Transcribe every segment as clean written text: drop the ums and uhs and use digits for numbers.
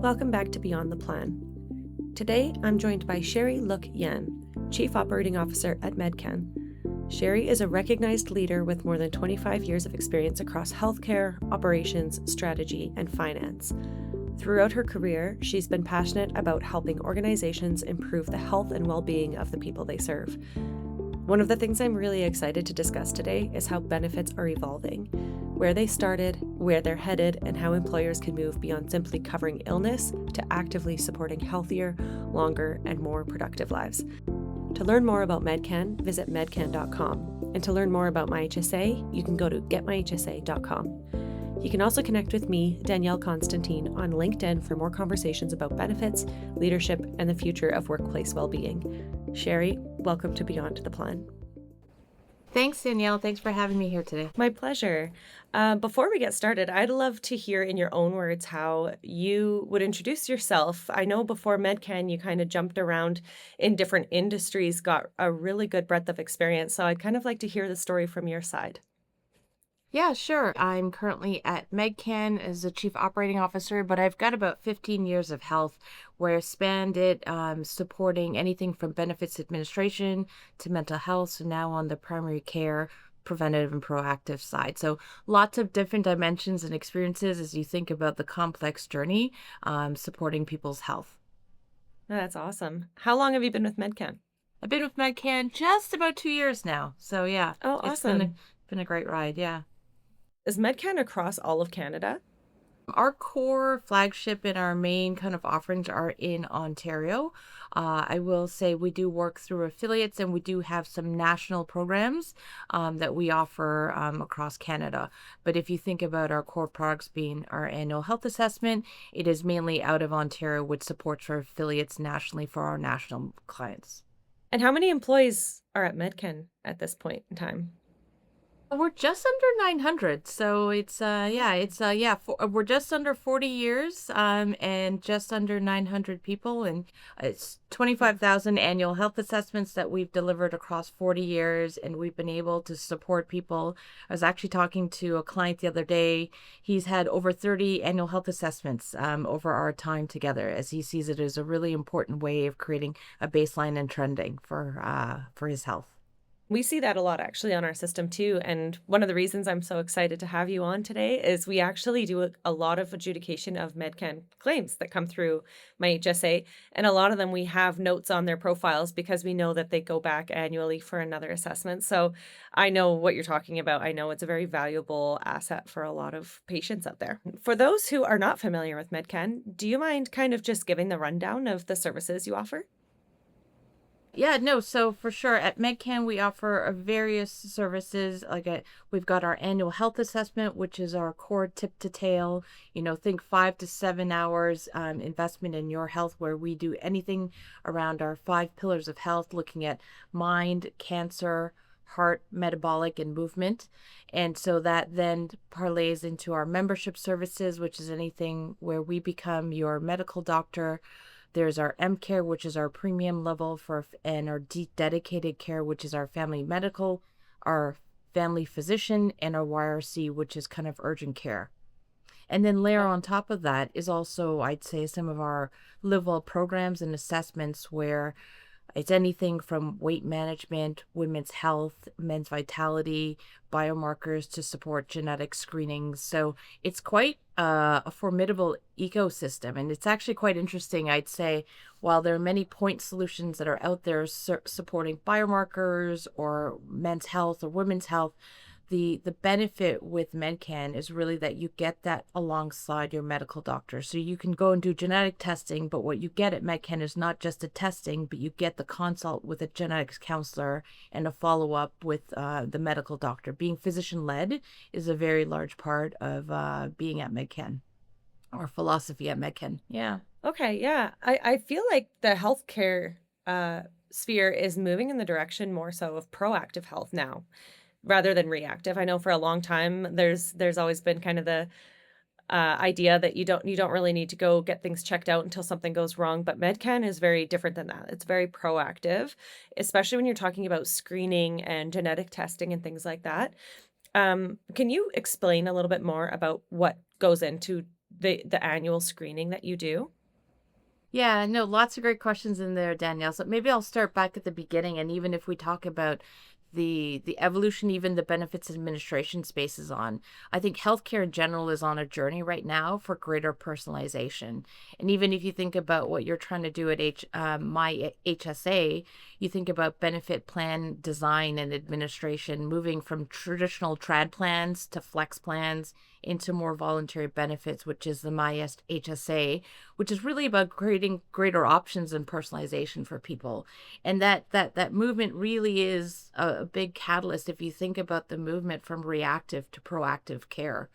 Welcome back to Beyond the Plan. Today, I'm joined by Sherri Look Yan, Chief Operating Officer at Medcan. Sherri is a recognized leader with more than 25 years of experience across healthcare, operations, strategy, and finance. Throughout her career, she's been passionate about helping organizations improve the health and well-being of the people they serve. One of the things I'm really excited to discuss today is how benefits are evolving, where they started, where they're headed, and how employers can move beyond simply covering illness to actively supporting healthier, longer, and more productive lives. To learn more about Medcan, visit medcan.com. And to learn more about my HSA, you can go to getmyhsa.com. You can also connect with me, Danielle Constantine, on LinkedIn for more conversations about benefits, leadership, and the future of workplace well-being. Sherri, welcome to Beyond the Plan. Thanks, Danielle. Thanks for having me here today. My pleasure. Before we get started, I'd love to hear in your own words how you would introduce yourself. I know before Medcan, you kind of jumped around in different industries, got a really good breadth of experience. So I'd kind of like to hear the story from your side. Yeah, sure. I'm currently at Medcan as a chief operating officer, but I've got about 15 years of health where I spanned it supporting anything from benefits administration to mental health. So now on the primary care, preventative and proactive side. So lots of different dimensions and experiences as you think about the complex journey supporting people's health. That's awesome. How long have you been with Medcan? I've been with Medcan just about 2 years now. So yeah, Oh, it's been awesome. been a great ride. Yeah. Is Medcan across all of Canada? Our core flagship and our main kind of offerings are in Ontario. I will say we do work through affiliates and we do have some national programs that we offer across Canada. But if you think about our core products being our annual health assessment, it is mainly out of Ontario with supports for affiliates nationally for our national clients. And how many employees are at Medcan at this point in time? We're just under 900. So we're just under 40 years and just under 900 people and it's 25,000 annual health assessments that we've delivered across 40 years and we've been able to support people. I was actually talking to a client the other day. He's had over 30 annual health assessments over our time together as he sees it as a really important way of creating a baseline and trending for his health. We see that a lot actually on our system too. And one of the reasons I'm so excited to have you on today is we actually do a lot of adjudication of Medcan claims that come through my HSA. And a lot of them we have notes on their profiles because we know that they go back annually for another assessment. So I know what you're talking about. I know it's a very valuable asset for a lot of patients out there. For those who are not familiar with Medcan, do you mind kind of just giving the rundown of the services you offer? Yeah, no, so for sure at Medcan we offer various services we've got our annual health assessment, which is our core tip to tail, think 5 to 7 hours investment in your health where we do anything around our 5 pillars of health, looking at mind, cancer, heart, metabolic, and movement. And so that then parlays into our membership services, which is anything where we become your medical doctor. There's our M Care, which is our premium level and our dedicated care, which is our family medical, our family physician, and our YRC, which is kind of urgent care. And then layer on top of that is also, I'd say, some of our live well programs and assessments where it's anything from weight management, women's health, men's vitality, biomarkers to support genetic screenings. So it's quite a formidable ecosystem. And it's actually quite interesting, I'd say, while there are many point solutions that are out there supporting biomarkers or men's health or women's health, the benefit with Medcan is really that you get that alongside your medical doctor. So you can go and do genetic testing, but what you get at Medcan is not just a testing, but you get the consult with a genetics counselor and a follow-up with the medical doctor. Being physician-led is a very large part of being at Medcan, or philosophy at Medcan. Yeah. Okay, yeah. I feel like the healthcare sphere is moving in the direction more so of proactive health now rather than reactive. I know for a long time there's always been kind of the idea that you don't really need to go get things checked out until something goes wrong, but Medcan is very different than that. It's very proactive, especially when you're talking about screening and genetic testing and things like that. Can you explain a little bit more about what goes into the annual screening that you do? Yeah, no, lots of great questions in there, Danielle. So maybe I'll start back at the beginning, and even if we talk about the evolution, even the benefits administration space is on. I think healthcare in general is on a journey right now for greater personalization. And even if you think about what you're trying to do at my HSA, you think about benefit plan design and administration, moving from traditional trad plans to flex plans into more voluntary benefits, which is the my HSA, which is really about creating greater options and personalization for people. And that movement really is a big catalyst if you think about the movement from reactive to proactive care.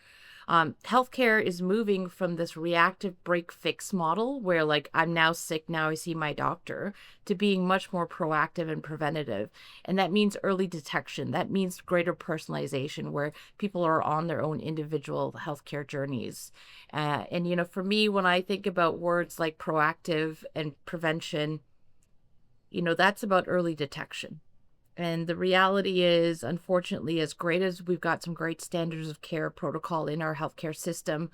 Healthcare is moving from this reactive break fix model where, like, I'm now sick, now I see my doctor, to being much more proactive and preventative. And that means early detection. That means greater personalization where people are on their own individual healthcare journeys. And for me, when I think about words like proactive and prevention, that's about early detection. And the reality is, unfortunately, as great as we've got some great standards of care protocol in our healthcare system,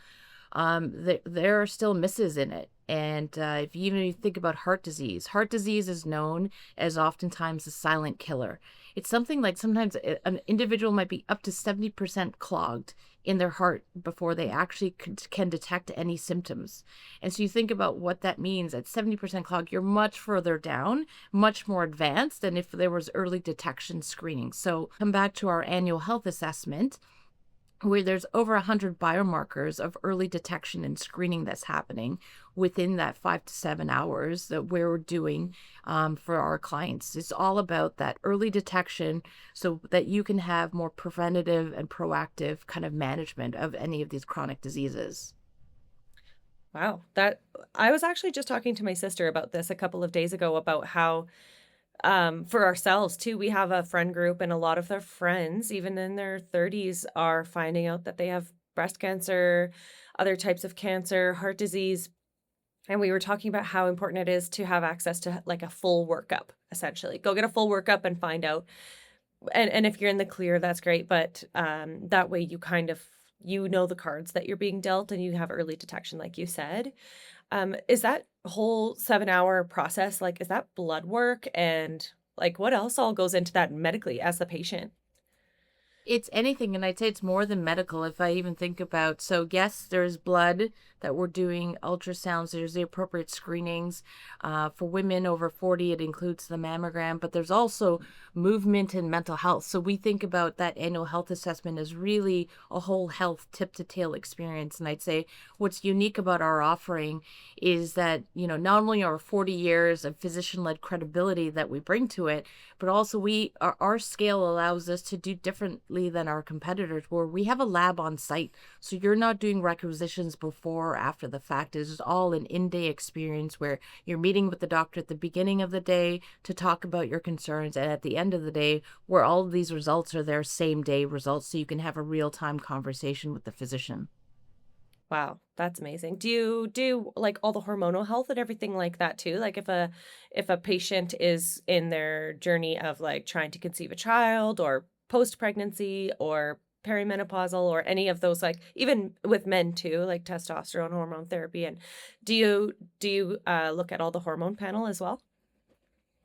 there are still misses in it. And if you even think about heart disease is known as oftentimes a silent killer. It's something like sometimes an individual might be up to 70% clogged in their heart before they actually can detect any symptoms. And so you think about what that means. At 70% clogged, you're much further down, much more advanced than if there was early detection screening. So come back to our annual health assessment, where there's over 100 biomarkers of early detection and screening that's happening within that 5 to 7 hours that we're doing for our clients. It's all about that early detection so that you can have more preventative and proactive kind of management of any of these chronic diseases. Wow, that I was actually just talking to my sister about this a couple of days ago about how for ourselves too, we have a friend group and a lot of their friends, even in their 30s, are finding out that they have breast cancer, other types of cancer, heart disease. And we were talking about how important it is to have access to like a full workup, essentially. Go get a full workup and find out. And if you're in the clear, that's great. But that way you kind of you know the cards that you're being dealt and you have early detection, like you said. Is that whole 7-hour process, like, is that blood work? And, like, what else all goes into that medically as the patient? It's anything, and I'd say it's more than medical if I even think about. So, yes, there's blood that we're doing ultrasounds, there's the appropriate screenings. For women over 40, it includes the mammogram, but there's also movement and mental health. So, we think about that annual health assessment as really a whole health tip to tail experience. And I'd say what's unique about our offering is that, not only our 40 years of physician led credibility that we bring to it, but also our scale allows us to do differently than our competitors, where we have a lab on site. So you're not doing requisitions before or after the fact. It's all an in-day experience where you're meeting with the doctor at the beginning of the day to talk about your concerns, and at the end of the day, where all of these results are their same day results, so you can have a real-time conversation with the physician. Wow, that's amazing. Do you do, like, all the hormonal health and everything like that too? Like, if a patient is in their journey of, like, trying to conceive a child or post-pregnancy or perimenopausal or any of those, like, even with men too, like testosterone hormone therapy, and do you look at all the hormone panel as well?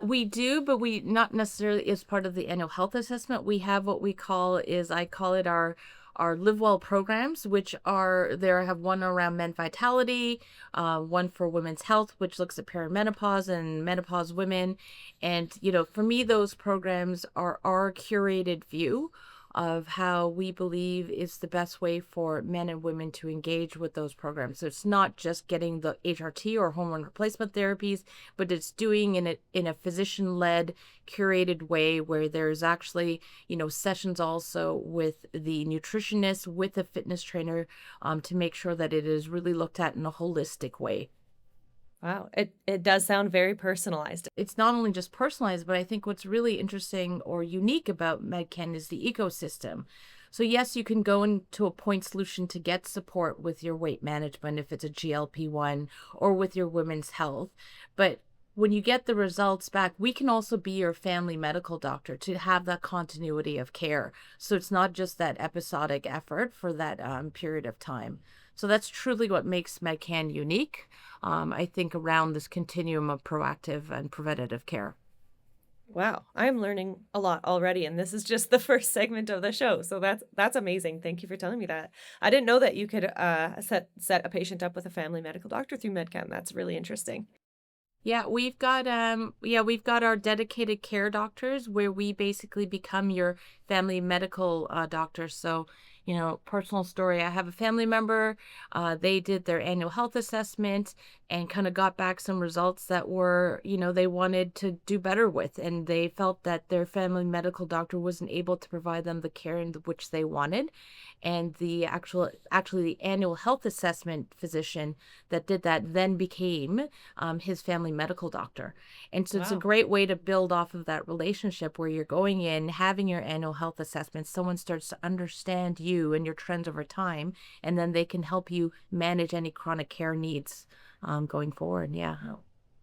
We do, but we not necessarily as part of the annual health assessment. We have what we call is I call it our live well programs, which are there. I have one around men vitality, one for women's health, which looks at perimenopause and menopause women. And for me, those programs are our curated view of how we believe is the best way for men and women to engage with those programs. So it's not just getting the HRT or hormone replacement therapies, but it's doing in a physician-led, curated way where there's actually, sessions also with the nutritionist, with the fitness trainer, to make sure that it is really looked at in a holistic way. Wow, it does sound very personalized. It's not only just personalized, but I think what's really interesting or unique about Medcan is the ecosystem. So yes, you can go into a point solution to get support with your weight management if it's a GLP-1 or with your women's health. But when you get the results back, we can also be your family medical doctor to have that continuity of care. So it's not just that episodic effort for that period of time. So that's truly what makes Medcan unique, I think, around this continuum of proactive and preventative care. Wow, I'm learning a lot already, and this is just the first segment of the show. So that's amazing. Thank you for telling me that. I didn't know that you could set a patient up with a family medical doctor through Medcan. That's really interesting. We've got our dedicated care doctors where we basically become your family medical doctor. So, personal story, I have a family member, they did their annual health assessment and kind of got back some results that were, they wanted to do better with, and they felt that their family medical doctor wasn't able to provide them the care in which they wanted. And actually the annual health assessment physician that did that then became his family medical doctor. And so it's a Wow. great way to build off of that relationship where you're going in, having your annual health assessment. Someone starts to understand you and your trends over time, and then they can help you manage any chronic care needs going forward. Yeah.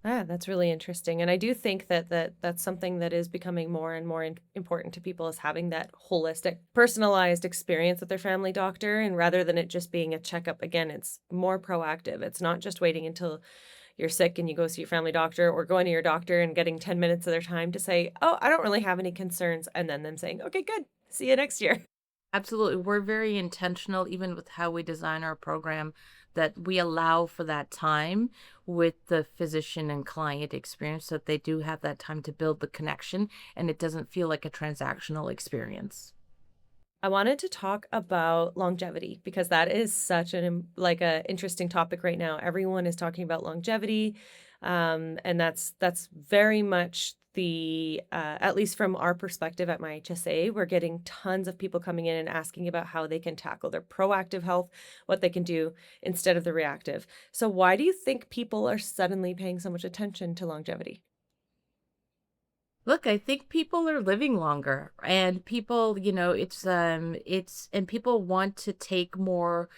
That's really interesting. And I do think that's something that is becoming more and more important to people is having that holistic, personalized experience with their family doctor. And rather than it just being a checkup, again, it's more proactive. It's not just waiting until you're sick and you go see your family doctor or going to your doctor and getting 10 minutes of their time to say, oh, I don't really have any concerns. And then them saying, okay, good. See you next year. Absolutely. We're very intentional, even with how we design our program, that we allow for that time with the physician and client experience so that they do have that time to build the connection and it doesn't feel like a transactional experience. I wanted to talk about longevity because that is such like a interesting topic right now. Everyone is talking about longevity, and that's very much the at least from our perspective at my HSA, we're getting tons of people coming in and asking about how they can tackle their proactive health, what they can do instead of the reactive. So, why do you think people are suddenly paying so much attention to longevity? Look, I think people are living longer and people, and people want to take more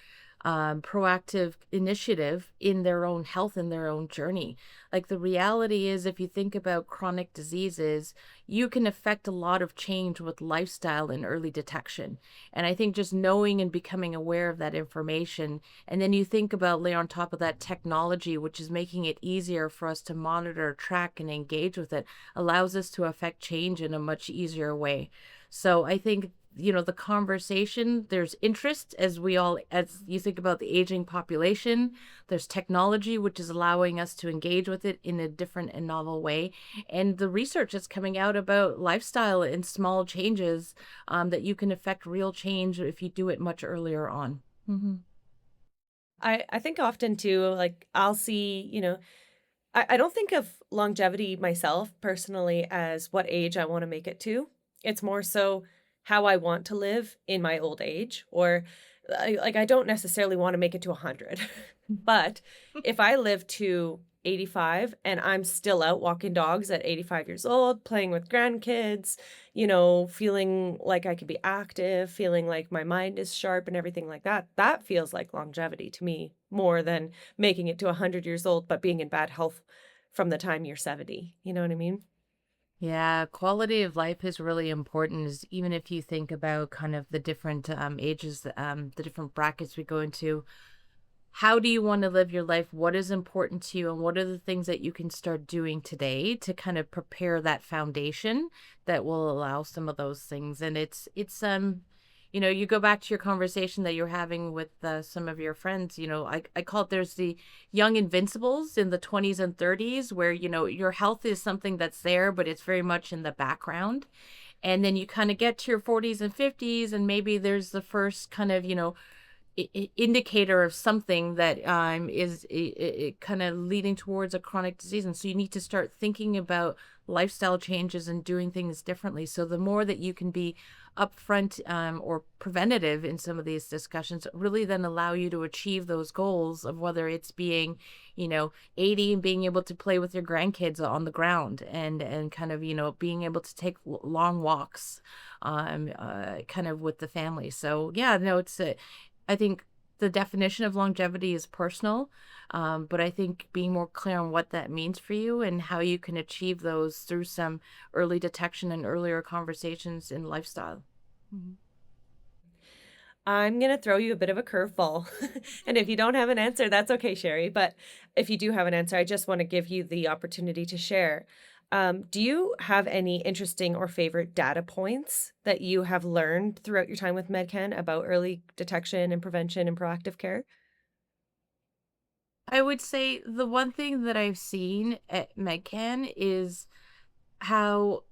proactive initiative in their own health and their own journey. Like the reality is, if you think about chronic diseases, you can affect a lot of change with lifestyle and early detection. And I think just knowing and becoming aware of that information, and then you think about layer on top of that technology, which is making it easier for us to monitor, track, and engage with it, allows us to affect change in a much easier way. So I think the conversation, there's interest as you think about the aging population, there's technology which is allowing us to engage with it in a different and novel way, and the research is coming out about lifestyle and small changes, that you can affect real change if you do it much earlier on. Hmm. I think often too, like I'll see, I don't think of longevity myself personally as what age I want to make it to. It's more so how I want to live in my old age, or I don't necessarily want to make it to 100. But if I live to 85 and I'm still out walking dogs at 85 years old, playing with grandkids, feeling like I could be active, feeling like my mind is sharp and everything like that, that feels like longevity to me more than making it to 100 years old, but being in bad health from the time you're 70. You know what I mean? Yeah, quality of life is really important. Is even if you think about kind of the different ages, the different brackets we go into. How do you want to live your life? What is important to you? And what are the things that you can start doing today to kind of prepare that foundation that will allow some of those things? And you go back to your conversation that you're having with some of your friends. I call it, there's the young invincibles in the 20s and 30s where, your health is something that's there, but it's very much in the background. And then you kind of get to your 40s and 50s, and maybe there's the first kind of, indicator of something that is kind of leading towards a chronic disease. And so you need to start thinking about lifestyle changes and doing things differently. So the more that you can be upfront, or preventative in some of these discussions, really then allow you to achieve those goals of whether it's being, 80 and being able to play with your grandkids on the ground, and kind of, being able to take long walks, kind of with the family. So yeah, no, I think the definition of longevity is personal, but I think being more clear on what that means for you and how you can achieve those through some early detection and earlier conversations in lifestyle. Mhm. I'm going to throw you a bit of a curveball. And if you don't have an answer, that's okay, Sherry. But if you do have an answer, I just want to give you the opportunity to share. Do you have any interesting or favorite data points that you have learned throughout your time with Medcan about early detection and prevention and proactive care? I would say the one thing that I've seen at Medcan is how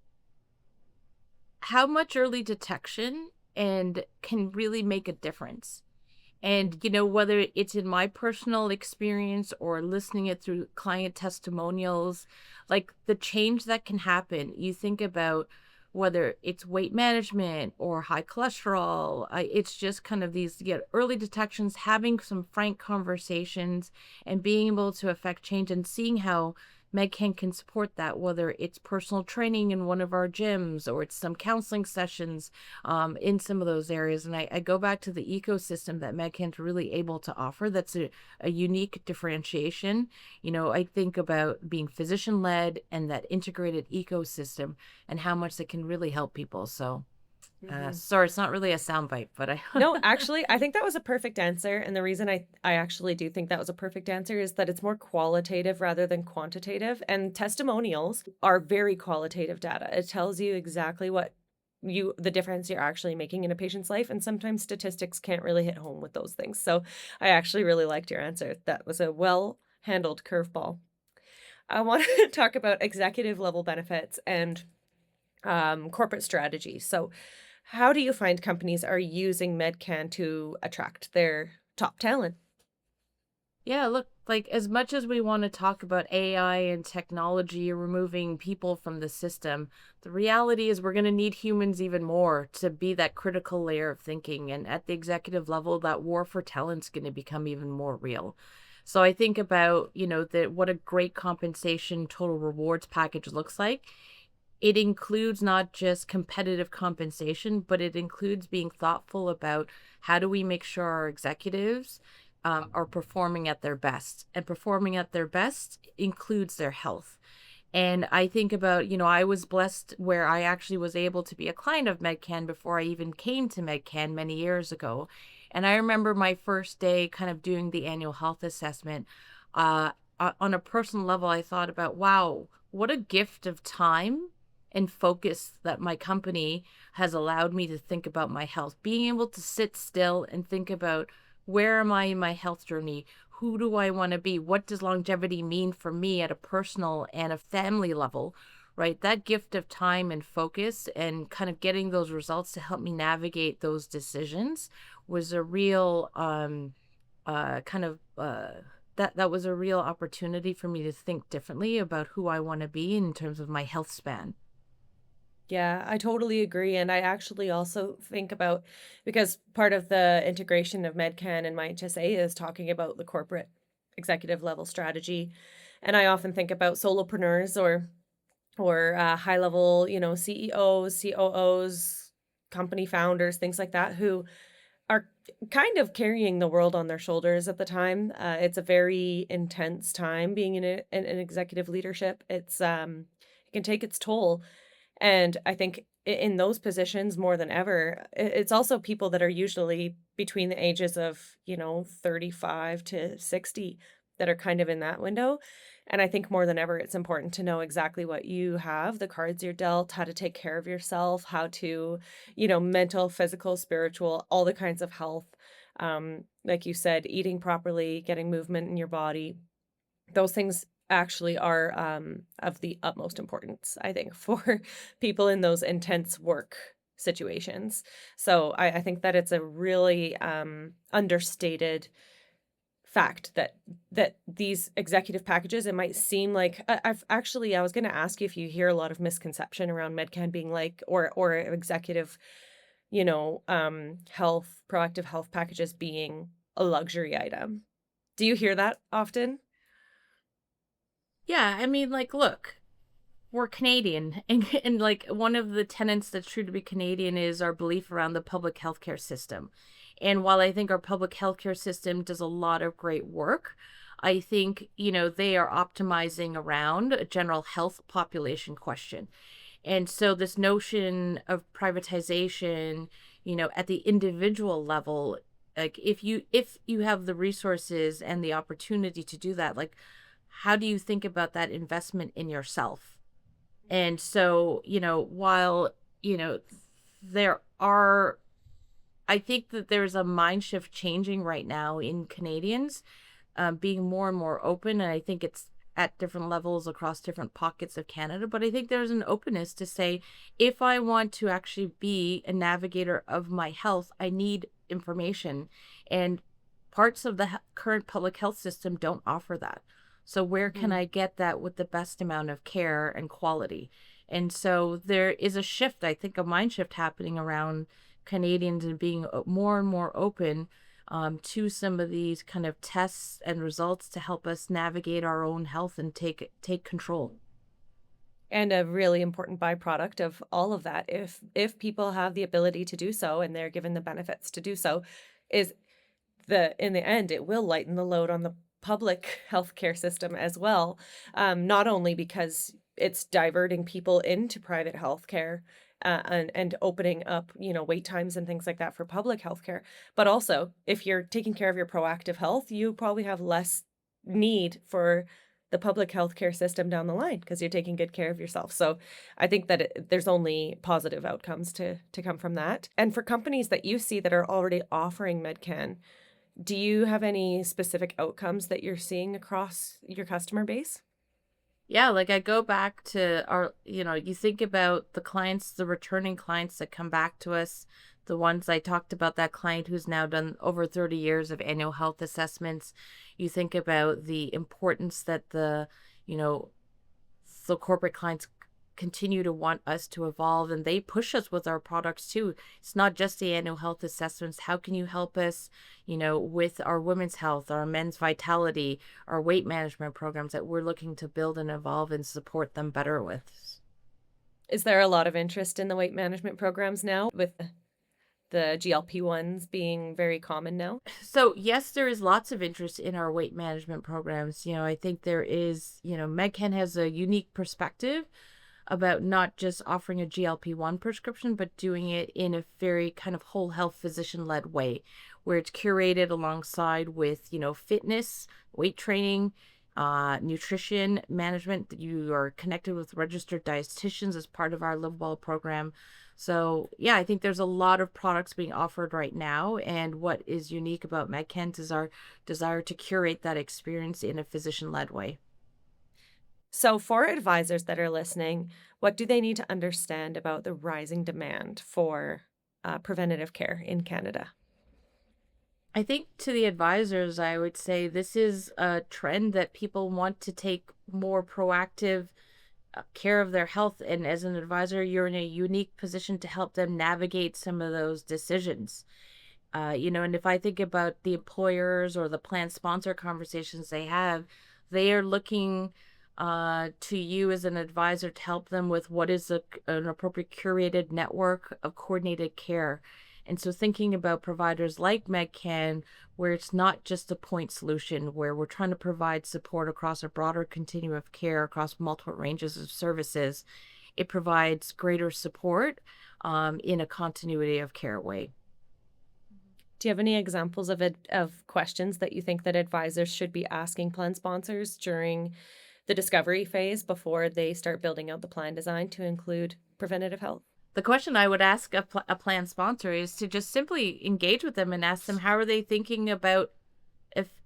much early detection and can really make a difference. And, whether it's in my personal experience or listening it through client testimonials, like the change that can happen, you think about whether it's weight management or high cholesterol. It's just kind of these early detections, having some frank conversations and being able to affect change and seeing how Medcan can support that, whether it's personal training in one of our gyms or it's some counseling sessions in some of those areas. And I go back to the ecosystem that Medcan's really able to offer. That's a unique differentiation. I think about being physician led and that integrated ecosystem and how much that can really help people. So, sorry, it's not really a soundbite, but I. No, actually, I think that was a perfect answer. And the reason I actually do think that was a perfect answer is that it's more qualitative rather than quantitative. And testimonials are very qualitative data. It tells you exactly the difference you're actually making in a patient's life. And sometimes statistics can't really hit home with those things. So I actually really liked your answer. That was a well handled curveball. I want to talk about executive level benefits and corporate strategy. So, how do you find companies are using Medcan to attract their top talent? Yeah, look, like as much as we want to talk about AI and technology removing people from the system, the reality is we're going to need humans even more to be that critical layer of thinking. And at the executive level, that war for talent's going to become even more real. So I think about, what a great compensation total rewards package looks like. It includes not just competitive compensation, but it includes being thoughtful about how do we make sure our executives are performing at their best. And performing at their best includes their health. And I think about, I was blessed where I actually was able to be a client of Medcan before I even came to Medcan many years ago. And I remember my first day kind of doing the annual health assessment. On a personal level, I thought about, wow, what a gift of time and focus that my company has allowed me to think about my health. Being able to sit still and think about where am I in my health journey? Who do I want to be? What does longevity mean for me at a personal and a family level? Right? That gift of time and focus and kind of getting those results to help me navigate those decisions was a real kind of that was a real opportunity for me to think differently about who I want to be in terms of my health span. Yeah, I totally agree. And I actually also think about because part of the integration of Medcan and my HSA is talking about the corporate executive level strategy. And I often think about solopreneurs or high level, CEOs, COOs, company founders, things like that, who are kind of carrying the world on their shoulders at the time. It's a very intense time being in an executive leadership. It can take its toll, and I think in those positions more than ever, it's also people that are usually between the ages of 35 to 60 that are kind of in that window. And I think more than ever, it's important to know exactly what you have, the cards you're dealt, how to take care of yourself, how to, mental, physical, spiritual, all the kinds of health. Like you said, eating properly, getting movement in your body, those things actually are of the utmost importance, I think, for people in those intense work situations. So I think that it's a really understated fact that these executive packages, it might seem like I was going to ask you if you hear a lot of misconception around Medcan being like or executive, health proactive health packages being a luxury item. Do you hear that often? Yeah, I mean, like, look, we're Canadian, and like one of the tenets that's true to be Canadian is our belief around the public healthcare system. And while I think our public healthcare system does a lot of great work, I think, they are optimizing around a general health population question. And so this notion of privatization, at the individual level, like if you have the resources and the opportunity to do that, like how do you think about that investment in yourself? And so, while, there are, I think that there's a mind shift changing right now in Canadians, being more and more open. And I think it's at different levels across different pockets of Canada. But I think there's an openness to say, if I want to actually be a navigator of my health, I need information. And parts of the current public health system don't offer that. So where can Mhm. I get that with the best amount of care and quality? And so there is a shift, I think, a mind shift happening around Canadians and being more and more open to some of these kind of tests and results to help us navigate our own health and take control. And a really important byproduct of all of that, if people have the ability to do so and they're given the benefits to do so, is in the end, it will lighten the load on the public healthcare system as well. Not only because it's diverting people into private healthcare, and opening up, wait times and things like that for public healthcare, but also if you're taking care of your proactive health, you probably have less need for the public healthcare system down the line because you're taking good care of yourself. So I think that there's only positive outcomes to come from that. And for companies that you see that are already offering Medcan, do you have any specific outcomes that you're seeing across your customer base? Yeah, like I go back to our, you think about the clients, the returning clients that come back to us, the ones I talked about, that client who's now done over 30 years of annual health assessments. You think about the importance that you know, the corporate clients continue to want us to evolve, and they push us with our products too. It's not just the annual health assessments. How can you help us, with our women's health, our men's vitality, our weight management programs that we're looking to build and evolve and support them better with? Is there a lot of interest in the weight management programs now with the GLP-1s being very common now? So yes, there is lots of interest in our weight management programs. I think there is, Medcan has a unique perspective about not just offering a GLP-1 prescription, but doing it in a very kind of whole health physician led way, where it's curated alongside with, fitness, weight training, nutrition management. You are connected with registered dietitians as part of our Live Well program. So yeah, I think there's a lot of products being offered right now. And what is unique about Medcans is our desire to curate that experience in a physician led way. So for advisors that are listening, what do they need to understand about the rising demand for preventative care in Canada? I think to the advisors, I would say this is a trend that people want to take more proactive care of their health. And as an advisor, you're in a unique position to help them navigate some of those decisions. And if I think about the employers or the plan sponsor conversations they have, they are looking to you as an advisor to help them with what is an appropriate curated network of coordinated care. And so thinking about providers like Medcan, where it's not just a point solution, where we're trying to provide support across a broader continuum of care across multiple ranges of services, it provides greater support in a continuity of care way. Do you have any examples of questions that you think that advisors should be asking plan sponsors during the discovery phase before they start building out the plan design to include preventative health? The question I would ask a plan sponsor is to just simply engage with them and ask them, how are they thinking about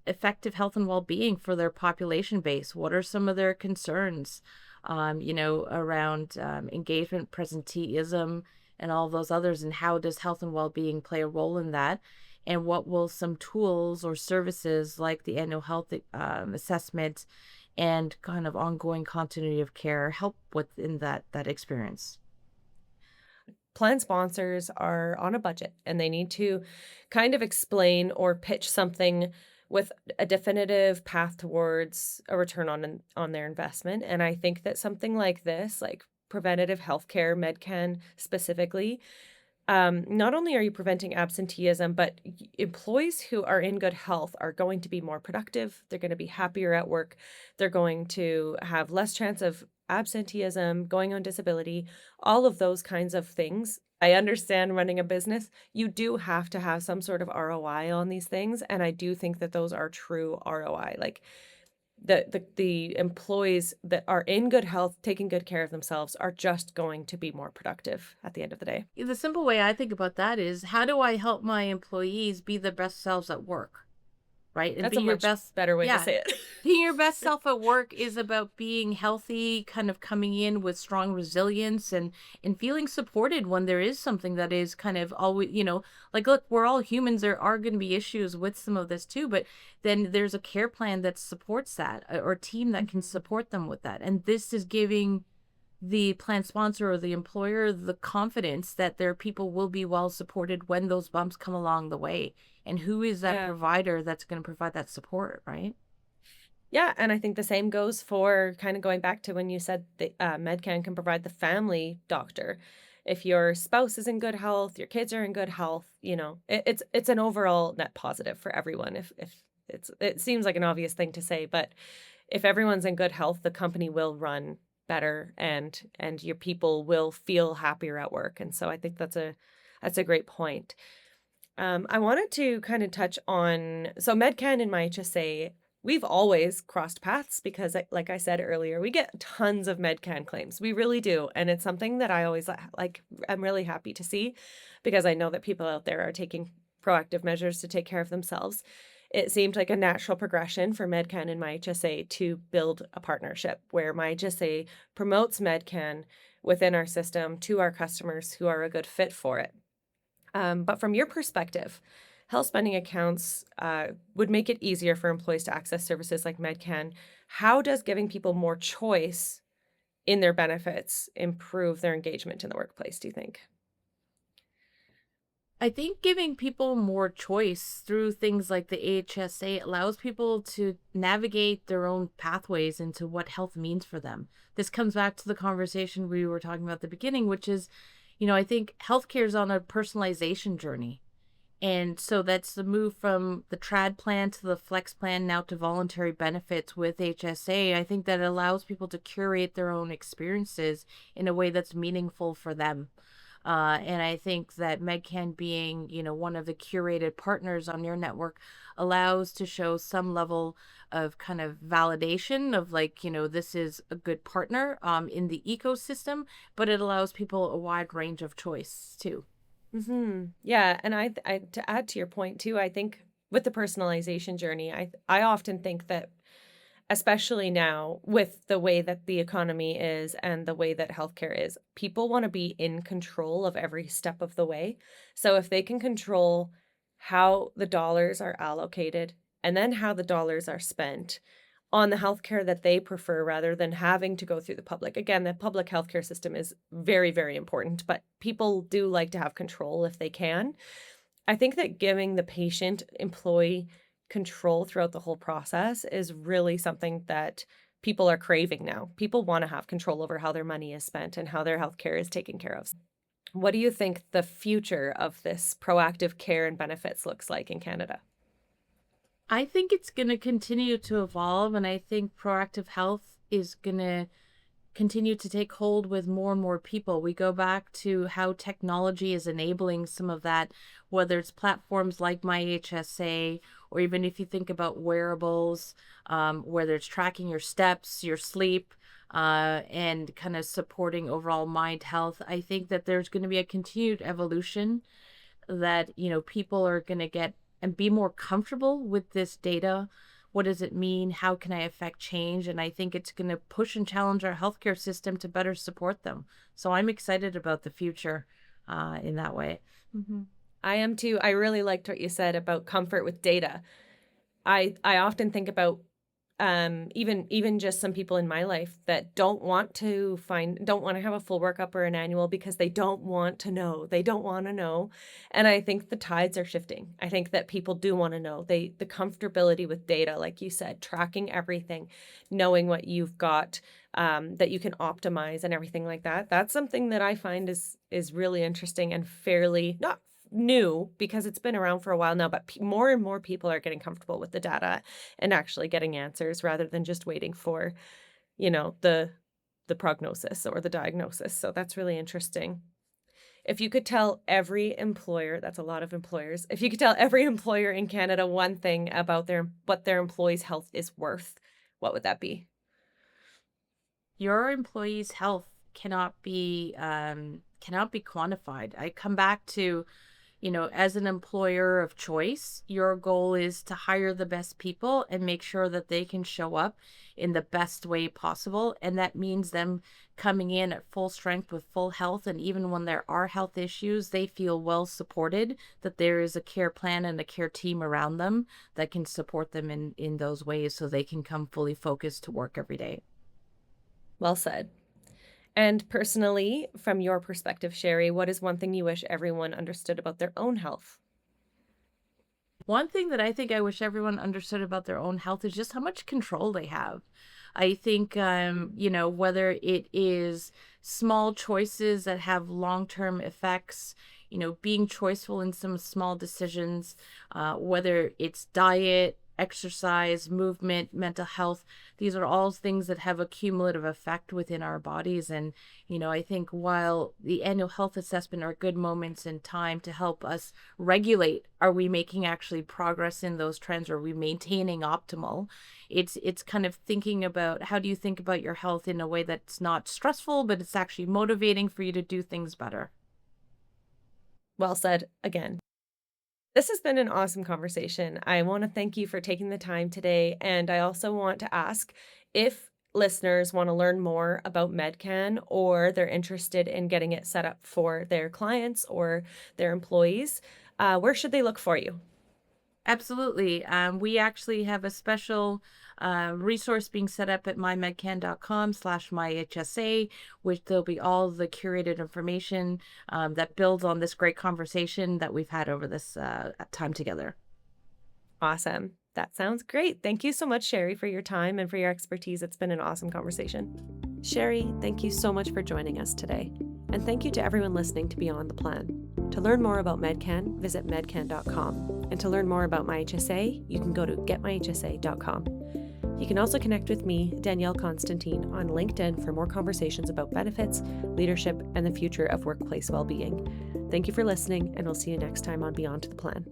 effective health and well-being for their population base? What are some of their concerns, around engagement, presenteeism, and all those others? And how does health and well-being play a role in that? And what will some tools or services like the annual health assessment and kind of ongoing continuity of care help within that experience? Plan sponsors are on a budget and they need to kind of explain or pitch something with a definitive path towards a return on their investment. And I think that something like this, like preventative healthcare, Medcan specifically, not only are you preventing absenteeism, but employees who are in good health are going to be more productive. They're going to be happier at work. They're going to have less chance of absenteeism, going on disability, all of those kinds of things I understand running a business. You do have to have some sort of ROI on these things, and I do think that those are true ROI. Like the employees that are in good health, taking good care of themselves, are just going to be more productive at the end of the day. The simple way I think about that is, how do I help my employees be their best selves at work, right? And That's be a your much best, better way to yeah. say it. Being your best self at work is about being healthy, kind of coming in with strong resilience, and feeling supported when there is something that is kind of always, like, look, we're all humans. There are going to be issues with some of this too, but then there's a care plan that supports that, or a team that can Mhm. support them with that. And this is giving the plan sponsor or the employer the confidence that their people will be well supported when those bumps come along the way. And who is that Yeah. provider that's going to provide that support, right? Yeah, and I think the same goes for kind of going back to when you said that Medcan can provide the family doctor. If your spouse is in good health, your kids are in good health, it's an overall net positive for everyone. If it seems like an obvious thing to say, but if everyone's in good health, the company will run better, and your people will feel happier at work. And so I think that's a great point. I wanted to kind of touch on so Medcan and my HSA, we've always crossed paths because, like I said earlier, we get tons of Medcan claims. We really do. And it's something that I always like, I'm really happy to see because I know that people out there are taking proactive measures to take care of themselves. It seemed like a natural progression for Medcan and my HSA to build a partnership where my HSA promotes Medcan within our system to our customers who are a good fit for it. But from your perspective, health spending accounts would make it easier for employees to access services like Medcan. How does giving people more choice in their benefits improve their engagement in the workplace, do you think? I think giving people more choice through things like the HSA allows people to navigate their own pathways into what health means for them. This comes back to the conversation we were talking about at the beginning, which is, I think healthcare is on a personalization journey. And so that's the move from the trad plan to the flex plan, now to voluntary benefits with HSA. I think that allows people to curate their own experiences in a way that's meaningful for them. And I think that Medcan being, one of the curated partners on your network allows to show some level of kind of validation of, like, this is a good partner in the ecosystem, but it allows people a wide range of choice too. Yeah, and I to add to your point too, I think with the personalization journey, I often think that especially now with the way that the economy is and the way that healthcare is, people want to be in control of every step of the way. So if they can control how the dollars are allocated and then how the dollars are spent on the healthcare that they prefer rather than having to go through the public. Again, the public healthcare system is very, very important, but people do like to have control if they can. I think that giving the patient employee control throughout the whole process is really something that people are craving now. People want to have control over how their money is spent and how their healthcare is taken care of. What do you think the future of this proactive care and benefits looks like in Canada? I think it's going to continue to evolve, and I think proactive health is going to continue to take hold with more and more people. We go back to how technology is enabling some of that, whether it's platforms like My HSA, or even if you think about wearables, whether it's tracking your steps, your sleep, and kind of supporting overall mind health. I think that there's going to be a continued evolution that, people are going to get and be more comfortable with this data. What does it mean? How can I affect change? And I think it's going to push and challenge our healthcare system to better support them. So I'm excited about the future in that way. Mhm. I am too. I really liked what you said about comfort with data. I often think about even just some people in my life that don't want to have a full workup or an annual because they don't want to know. They don't want to know. And I think the tides are shifting. I think that people do want to know. The comfortability with data, like you said, tracking everything, knowing what you've got, that you can optimize and everything like that. That's something that I find is really interesting and fairly not new because it's been around for a while now, but more and more people are getting comfortable with the data and actually getting answers rather than just waiting for, the prognosis or the diagnosis. So that's really interesting. If you could tell every employer, that's a lot of employers, if you could tell every employer in Canada one thing about what their employees' health is worth, what would that be? Your employees' health cannot be quantified. I come back to, as an employer of choice, your goal is to hire the best people and make sure that they can show up in the best way possible. And that means them coming in at full strength with full health. And even when there are health issues, they feel well supported, that there is a care plan and a care team around them that can support them in those ways so they can come fully focused to work every day. Well said. And personally, from your perspective, Sherry, what is one thing you wish everyone understood about their own health? One thing that I think I wish everyone understood about their own health is just how much control they have. I think, whether it is small choices that have long-term effects, being choiceful in some small decisions, whether it's diet, exercise, movement, mental health, these are all things that have a cumulative effect within our bodies. And, I think while the annual health assessment are good moments in time to help us regulate, are we making actually progress in those trends? Are we maintaining optimal? It's kind of thinking about how do you think about your health in a way that's not stressful, but it's actually motivating for you to do things better. Well said again. This has been an awesome conversation. I want to thank you for taking the time today. And I also want to ask if listeners want to learn more about Medcan or they're interested in getting it set up for their clients or their employees, where should they look for you? Absolutely. We actually have a special resource being set up at mymedcan.com/myhsa, which there'll be all the curated information that builds on this great conversation that we've had over this time together. Awesome. That sounds great. Thank you so much, Sherry, for your time and for your expertise. It's been an awesome conversation. Sherry, thank you so much for joining us today. And thank you to everyone listening to Beyond the Plan. To learn more about Medcan, visit medcan.com. And to learn more about my HSA, you can go to getmyhsa.com. You can also connect with me, Danielle Constantine, on LinkedIn for more conversations about benefits, leadership, and the future of workplace well-being. Thank you for listening, and we'll see you next time on Beyond the Plan.